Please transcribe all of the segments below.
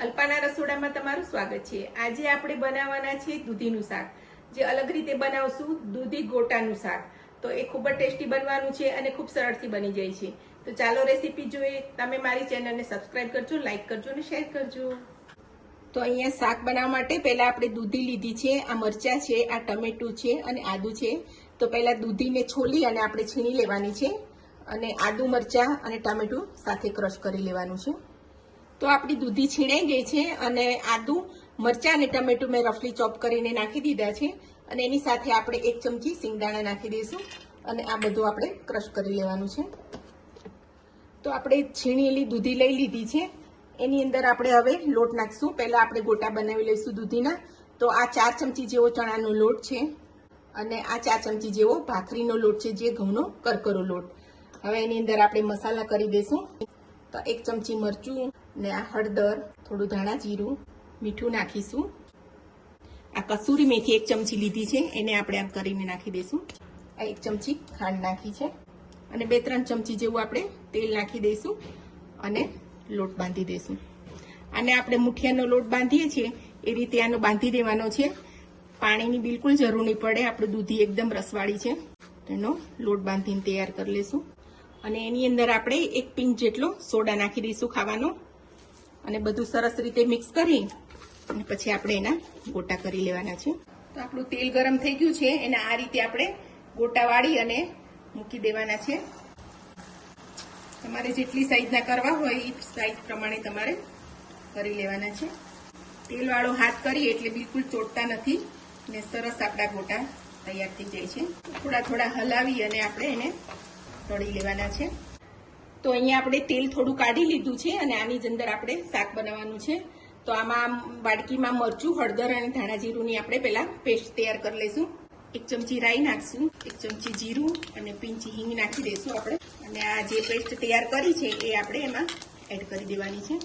અલ્પાના રસોડામાં તમારું સ્વાગત છે। આજે આપણે બનાવવાના છે દૂધીનું શાક, જે અલગ રીતે બનાવશું દૂધી ગોટાનું શાક। તો એ ખૂબ જ ટેસ્ટી બનવાનું છે અને ખૂબ સરળથી બની જાય છે। તો ચાલો રેસીપી જોઈએ। તમે મારી ચેનલને સબસ્ક્રાઇબ કરજો, લાઈક કરજો અને શેર કરજો। તો અહીંયા શાક બનાવવા માટે પહેલા આપણે દૂધી લીધી છે, આ મરચાં છે, આ ટમેટું છે અને આદુ છે। તો પહેલા દૂધીને છોલી અને આપણે છીણી લેવાની છે અને આદુ મરચાં અને ટામેટું સાથે ક્રશ કરી લેવાનું છે। તો આપણી દૂધી છીણાઈ ગઈ છે અને આદુ મરચાં અને ટમેટું મેં રફલી ચોપ કરીને નાખી દીધા છે અને એની સાથે આપણે 1 ચમચી સિંગદાણા નાખી દઈશું અને આ બધું આપણે ક્રશ કરી લેવાનું છે। તો આપણે છીણેલી દૂધી લઈ લીધી છે, એની અંદર આપણે હવે લોટ નાખીશું। પહેલા આપણે ગોટા બનાવી લઈશું દૂધીના। તો આ 4 ચમચી જેવો ચણાનો લોટ છે અને આ 4 ચમચી જેવો ભાખરીનો લોટ છે, જે ઘઉંનો કરકરો લોટ। હવે એની અંદર આપણે મસાલા કરી દઈશું। તો 1 ચમચી મરચું ને આ હળદર, થોડું ધાણા જીરું, મીઠું નાખીશું। આ કસૂરી મેથી 1 ચમચી લીધી છે, એને આપણે આમ કરીને નાખી દઈશું। આ 1 ચમચી ખાંડ નાખી છે અને 2-3 ચમચી જેવું આપણે તેલ નાખી દઈશું અને લોટ બાંધી દઈશું। આને આપણે મુઠિયાનો લોટ બાંધીએ છીએ એ રીતે આનો બાંધી દેવાનો છે। પાણીની બિલકુલ જરૂર નહીં પડે, આપણું દૂધી એકદમ રસવાળી છે। તેનો લોટ બાંધીને તૈયાર કરી લઈશું અને એની અંદર આપણે 1 પિંચ જેટલો સોડા નાખી દઈશું ખાવાનો અને બધું સરસ રીતે મિક્સ કરી અને પછી આપણે એના ગોટા કરી લેવાના છે। તો આપણું તેલ ગરમ થઈ ગયું છે, એના આ રીતે આપણે ગોટા વાળી અને મૂકી દેવાના છે। તમારે જેટલી સાઈઝના કરવા હોય એ સાઈઝ પ્રમાણે તમારે કરી લેવાના છે। તેલવાળો હાથ કરીએ એટલે બિલકુલ ચોટતા નથી ને સરસ આપણા ગોટા તૈયાર થઈ જાય છે। થોડા થોડા હલાવી અને આપણે એને તળી લેવાના છે। તો અહીંયા આપણે તેલ થોડું કાઢી લીધું છે અને આની જ અંદર આપણે શાક બનાવવાનું છે। તો આમાં વાડકીમાં મરચું, હળદર અને ધાણા જીરુંની આપણે પહેલા પેસ્ટ તૈયાર કરી લઈશું। 1 ચમચી રાઈ નાખશું, 1 ચમચી જીરું અને પિંચ હિંગ નાખી દઈશું આપણે અને આ જે પેસ્ટ તૈયાર કરી છે એ આપણે એમાં એડ કરી દેવાની છે।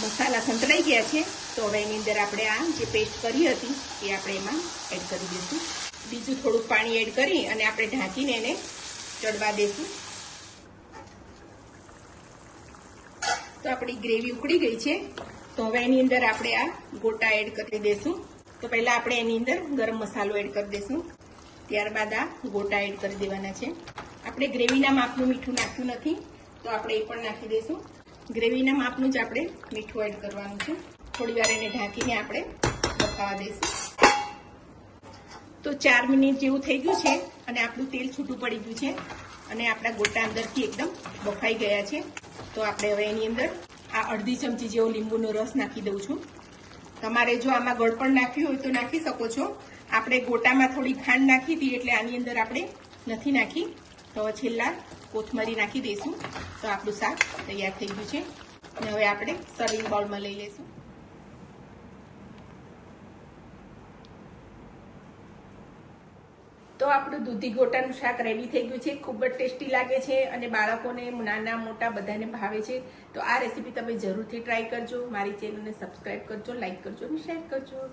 મસાલા સંતળાઈ ગયા છે, તો હવે એની અંદર આપણે આ જે પેસ્ટ કરી હતી એ આપણે એમાં એડ કરી દઈશું। બીજું થોડુંક પાણી એડ કરી અને આપણે ઢાંકીને એને ચડવા દઈશું। તો આપણી ગ્રેવી ઉકળી ગઈ છે, તો હવે એની અંદર આપણે આ ગોટા એડ કરી દઈશું। તો પહેલા આપણે એની અંદર ગરમ મસાલો એડ કરી દઈશું, ત્યારબાદ આ ગોટા એડ કરી દેવાના છે। આપણે ગ્રેવીના માપનું મીઠું નાખ્યું નથી, તો આપણે એ પણ નાખી દઈશું। ગ્રેવીના માપનું જ આપણે મીઠું એડ કરવાનું છે। થોડી વાર એને ઢાંકીને આપણે બફાવા દઈશું। તો 4 મિનિટ જેવું થઈ ગયું છે અને આપણું તેલ છૂટું પડી ગયું છે અને આપણા ગોટા અંદરથી એકદમ બફાઈ ગયા છે। તો આપણે હવે એની અંદર આ અડધી ચમચી જેવો લીંબુનો રસ નાખી દઉં છું। તમારે જો આમાં ગળપણ નાખ્યું હોય તો નાખી શકો છો। આપણે ગોટામાં થોડી ખાંડ નાખી હતી એટલે આની અંદર આપણે નથી નાખી। તો છેલ્લા કોથમરી નાખી દઈશું। તો આપણું શાક તૈયાર થઈ ગયું છે અને હવે આપણે સર્વિંગ બાઉલમાં લઈ લઈશું। તો આપણું દૂધી ગોટાનું શાક રેડી થઈ ગયું છે, ખૂબ જ ટેસ્ટી લાગે છે અને બાળકોને નાના મોટા બધાને ભાવે છે। તો આ રેસીપી તમે જરૂરથી ટ્રાય કરજો। મારી ચેનલને સબસ્ક્રાઇબ કરજો, લાઈક કરજો અને શેર કરજો।